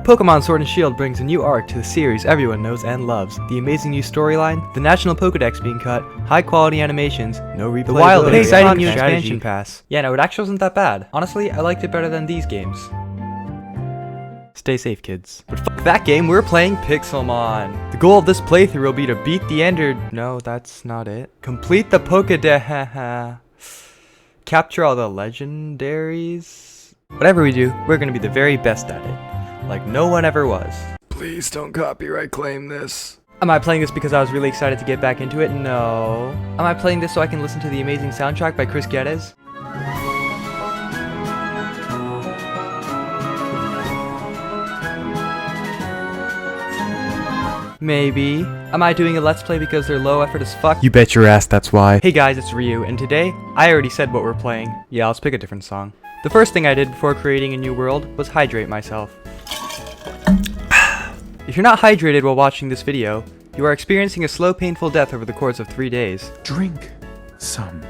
Pokemon Sword and Shield brings a new arc to the series everyone knows and loves. The amazing new storyline, the National Pokedex being cut, high quality animations, no replayability, the wild and exciting new expansion pass. Yeah, no, it actually wasn't that bad. Honestly, I liked it better than these games. Stay safe, kids. But fuck that game, we're playing Pixelmon. The goal of this playthrough will be to beat the Ender... No, that's not it. Complete the Pokedex. Capture all the legendaries. Whatever we do, we're gonna be the very best at it. Like no one ever was. Please don't copyright claim this. Am I playing this because I was really excited to get back into it? No. Am I playing this so I can listen to the amazing soundtrack by Chris Geddes? Maybe. Am I doing a let's play because they're low effort as fuck? You bet your ass that's why. Hey guys, it's Ryu, and today, I already said what we're playing. Yeah, let's pick a different song. The first thing I did before creating a new world was hydrate myself. If you're not hydrated while watching this video, you are experiencing a slow, painful death over the course of 3 days. Drink some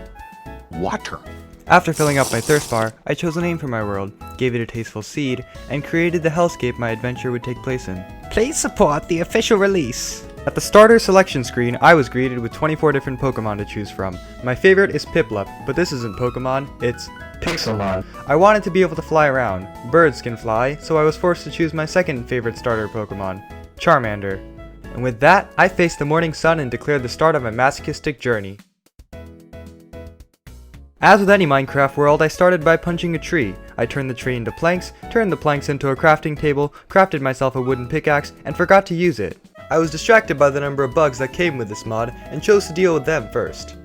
water. After filling up my thirst bar, I chose a name for my world, gave it a tasteful seed, and created the hellscape my adventure would take place in. Please support the official release! At the starter selection screen, I was greeted with 24 different Pokemon to choose from. My favorite is Piplup, but this isn't Pokemon, it's Pixelmon. I wanted to be able to fly around. Birds can fly, so I was forced to choose my second favorite starter Pokemon, Charmander. And with that, I faced the morning sun and declared the start of my masochistic journey. As with any Minecraft world, I started by punching a tree. I turned the tree into planks, turned the planks into a crafting table, crafted myself a wooden pickaxe, and forgot to use it. I was distracted by the number of bugs that came with this mod, and chose to deal with them first.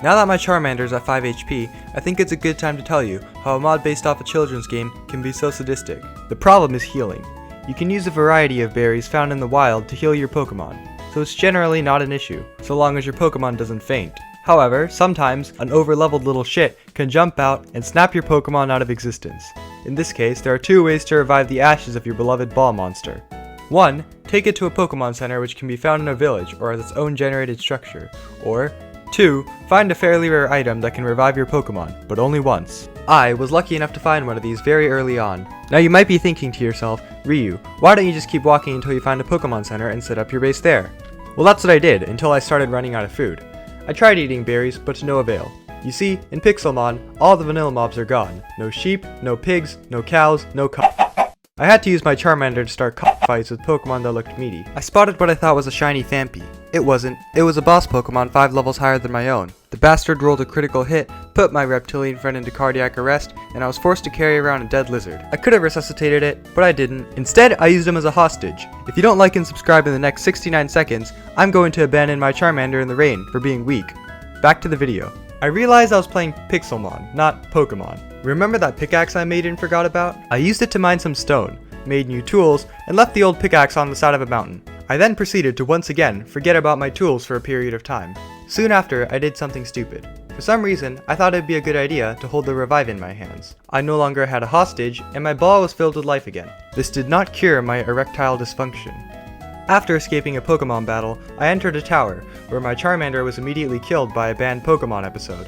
Now that my Charmander is at 5 HP, I think it's a good time to tell you how a mod based off a children's game can be so sadistic. The problem is healing. You can use a variety of berries found in the wild to heal your Pokemon, so it's generally not an issue, so long as your Pokemon doesn't faint. However, sometimes an over-leveled little shit can jump out and snap your Pokemon out of existence. In this case, there are 2 ways to revive the ashes of your beloved ball monster. 1. Take it to a Pokemon Center which can be found in a village or as its own generated structure. Or 2. Find a fairly rare item that can revive your Pokemon, but only once. I was lucky enough to find one of these very early on. Now you might be thinking to yourself, Ryu, why don't you just keep walking until you find a Pokemon Center and set up your base there? Well, that's what I did until I started running out of food. I tried eating berries, but to no avail. You see, in Pixelmon, all the vanilla mobs are gone. No sheep, no pigs, no cows, no I had to use my Charmander to start fights with Pokemon that looked meaty. I spotted what I thought was a shiny Phanpy. It wasn't. It was a boss Pokemon 5 levels higher than my own. The bastard rolled a critical hit, put my reptilian friend into cardiac arrest, and I was forced to carry around a dead lizard. I could have resuscitated it, but I didn't. Instead, I used him as a hostage. If you don't like and subscribe in the next 69 seconds, I'm going to abandon my Charmander in the rain for being weak. Back to the video. I realized I was playing Pixelmon, not Pokemon. Remember that pickaxe I made and forgot about? I used it to mine some stone, made new tools, and left the old pickaxe on the side of a mountain. I then proceeded to once again forget about my tools for a period of time. Soon after, I did something stupid. For some reason, I thought it'd be a good idea to hold the revive in my hands. I no longer had a hostage, and my ball was filled with life again. This did not cure my erectile dysfunction. After escaping a Pokemon battle, I entered a tower, where my Charmander was immediately killed by a banned Pokemon episode.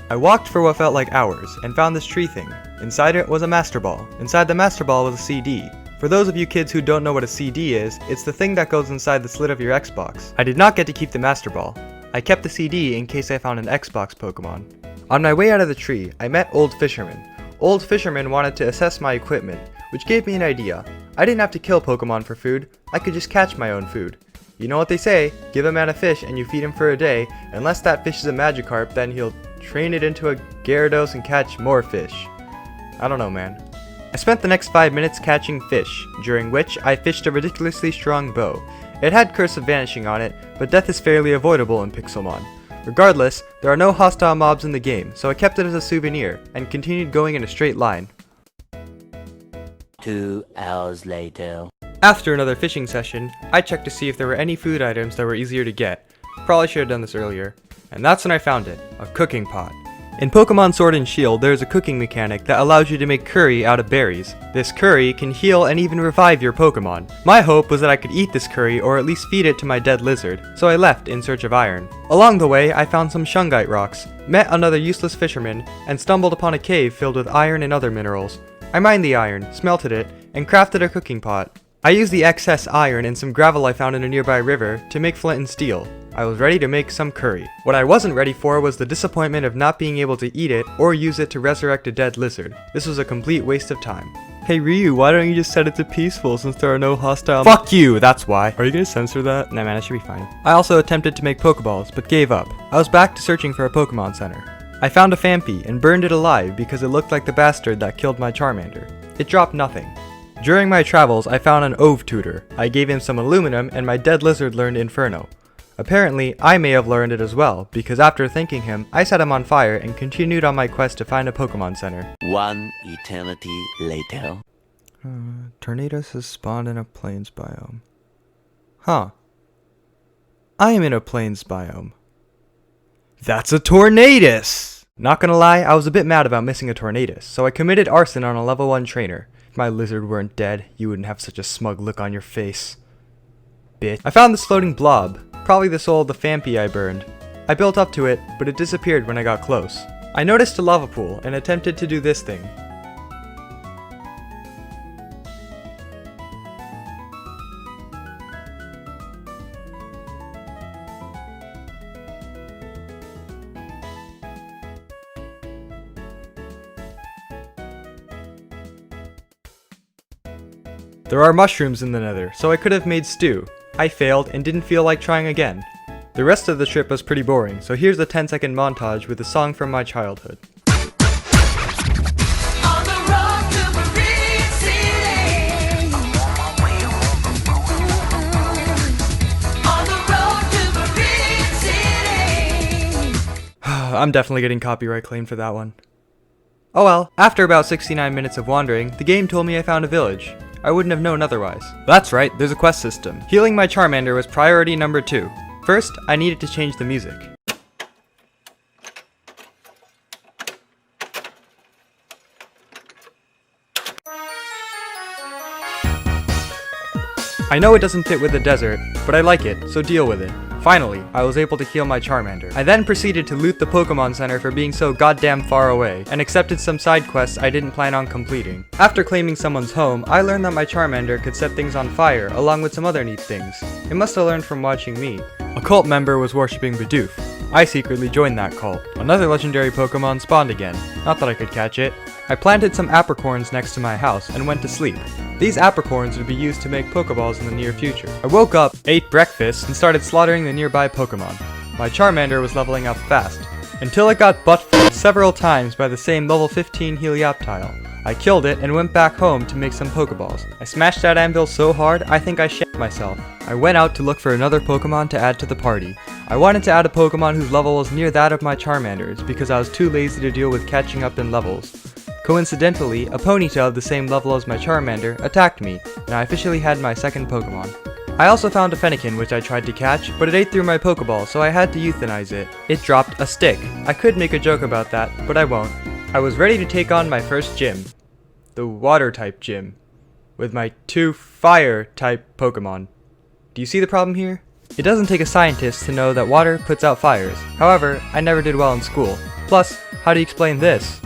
I walked for what felt like hours, and found this tree thing. Inside it was a Master Ball. Inside the Master Ball was a CD. For those of you kids who don't know what a CD is, it's the thing that goes inside the slit of your Xbox. I did not get to keep the Master Ball. I kept the CD in case I found an Xbox Pokemon. On my way out of the tree, I met Old Fisherman. Old Fisherman wanted to assess my equipment, which gave me an idea. I didn't have to kill Pokemon for food, I could just catch my own food. You know what they say, give a man a fish and you feed him for a day, unless that fish is a Magikarp, then he'll train it into a Gyarados and catch more fish. I don't know, man. I spent the next 5 minutes catching fish, during which I fished a ridiculously strong bow. It had Curse of Vanishing on it, but death is fairly avoidable in Pixelmon. Regardless, there are no hostile mobs in the game, so I kept it as a souvenir, and continued going in a straight line. 2 hours later. After another fishing session, I checked to see if there were any food items that were easier to get. Probably should have done this earlier. And that's when I found it, a cooking pot. In Pokemon Sword and Shield, there is a cooking mechanic that allows you to make curry out of berries. This curry can heal and even revive your Pokemon. My hope was that I could eat this curry or at least feed it to my dead lizard, so I left in search of iron. Along the way, I found some shungite rocks, met another useless fisherman, and stumbled upon a cave filled with iron and other minerals. I mined the iron, smelted it, and crafted a cooking pot. I used the excess iron and some gravel I found in a nearby river to make flint and steel. I was ready to make some curry. What I wasn't ready for was the disappointment of not being able to eat it or use it to resurrect a dead lizard. This was a complete waste of time. Hey Ryu, why don't you just set it to peaceful since there are no hostile— Fuck you, that's why. Are you gonna censor that? Nah man, it should be fine. I also attempted to make Pokeballs, but gave up. I was back to searching for a Pokemon Center. I found a Phanpy and burned it alive because it looked like the bastard that killed my Charmander. It dropped nothing. During my travels, I found an Ove tutor. I gave him some aluminum and my dead lizard learned Inferno. Apparently, I may have learned it as well, because after thanking him, I set him on fire and continued on my quest to find a Pokemon Center. One eternity later. Tornadoes has spawned in a plains biome. Huh. I am in a plains biome. That's a Tornadus! Not gonna lie, I was a bit mad about missing a Tornadus, so I committed arson on a level 1 trainer. If my lizard weren't dead, you wouldn't have such a smug look on your face. Bitch. I found this floating blob. Probably the soul of the Phanpy I burned. I built up to it, but it disappeared when I got close. I noticed a lava pool and attempted to do this thing. There are mushrooms in the Nether, so I could have made stew. I failed and didn't feel like trying again. The rest of the trip was pretty boring, so here's a 10-second montage with a song from my childhood. On the road to Viridian City. On the road to Viridian City. I'm definitely getting copyright claimed for that one. Oh well, after about 69 minutes of wandering, the game told me I found a village. I wouldn't have known otherwise. That's right, there's a quest system. Healing my Charmander was priority number 2. First, I needed to change the music. I know it doesn't fit with the desert, but I like it, so deal with it. Finally, I was able to heal my Charmander. I then proceeded to loot the Pokemon Center for being so goddamn far away, and accepted some side quests I didn't plan on completing. After claiming someone's home, I learned that my Charmander could set things on fire, along with some other neat things. It must have learned from watching me. A cult member was worshipping Bidoof. I secretly joined that cult. Another legendary Pokemon spawned again. Not that I could catch it. I planted some apricorns next to my house and went to sleep. These apricorns would be used to make Pokeballs in the near future. I woke up, ate breakfast, and started slaughtering the nearby Pokemon. My Charmander was leveling up fast, until it got butt-fucked several times by the same level 15 Helioptile. I killed it and went back home to make some Pokeballs. I smashed that anvil so hard, I think I shit myself. I went out to look for another Pokemon to add to the party. I wanted to add a Pokemon whose level was near that of my Charmander's because I was too lazy to deal with catching up in levels. Coincidentally, a Ponytail of the same level as my Charmander attacked me, and I officially had my second Pokemon. I also found a Fennekin which I tried to catch, but it ate through my Pokeball, so I had to euthanize it. It dropped a stick. I could make a joke about that, but I won't. I was ready to take on my first gym. The Water-type gym. With my 2 Fire-type Pokemon. Do you see the problem here? It doesn't take a scientist to know that water puts out fires. However, I never did well in school. Plus, how do you explain this?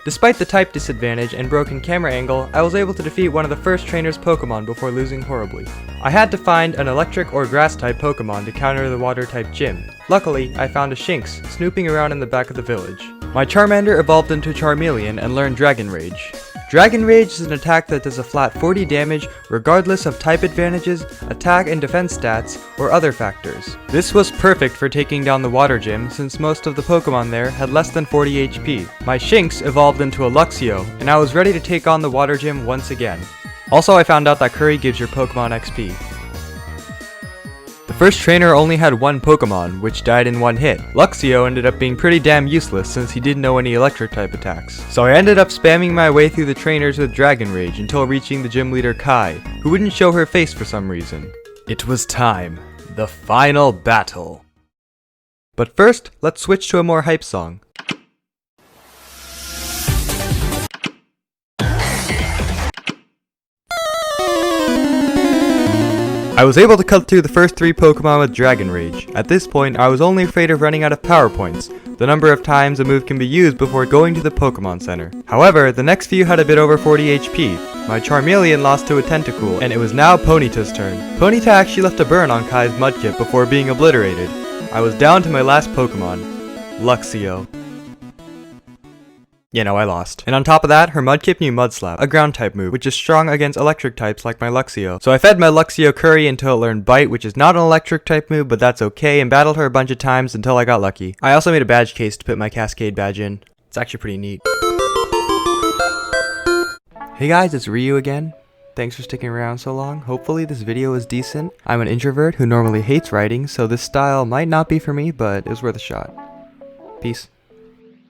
Despite the type disadvantage and broken camera angle, I was able to defeat one of the first trainer's Pokemon before losing horribly. I had to find an electric or grass type Pokemon to counter the water type gym. Luckily, I found a Shinx snooping around in the back of the village. My Charmander evolved into Charmeleon and learned Dragon Rage. Dragon Rage is an attack that does a flat 40 damage regardless of type advantages, attack and defense stats, or other factors. This was perfect for taking down the water gym since most of the Pokemon there had less than 40 HP. My Shinx evolved into a Luxio, and I was ready to take on the water gym once again. Also, I found out that Curry gives your Pokemon XP. The first trainer only had 1 Pokemon, which died in 1 hit. Luxio ended up being pretty damn useless since he didn't know any electric type attacks. So I ended up spamming my way through the trainers with Dragon Rage until reaching the gym leader Kai, who wouldn't show her face for some reason. It was time. The final battle. But first, let's switch to a more hype song. I was able to cut through the first 3 Pokemon with Dragon Rage. At this point, I was only afraid of running out of power points, the number of times a move can be used before going to the Pokemon Center. However, the next few had a bit over 40 HP. My Charmeleon lost to a Tentacool, and it was now Ponyta's turn. Ponyta actually left a burn on Kai's Mudkip before being obliterated. I was down to my last Pokemon, Luxio. You know, I lost. And on top of that, her Mudkip knew Mudslap, a ground type move, which is strong against electric types like my Luxio. So I fed my Luxio Curry until it learned Bite, which is not an electric type move, but that's okay, and battled her a bunch of times until I got lucky. I also made a badge case to put my Cascade badge in. It's actually pretty neat. Hey guys, it's Ryu again. Thanks for sticking around so long. Hopefully this video is decent. I'm an introvert who normally hates writing, so this style might not be for me, but it was worth a shot. Peace.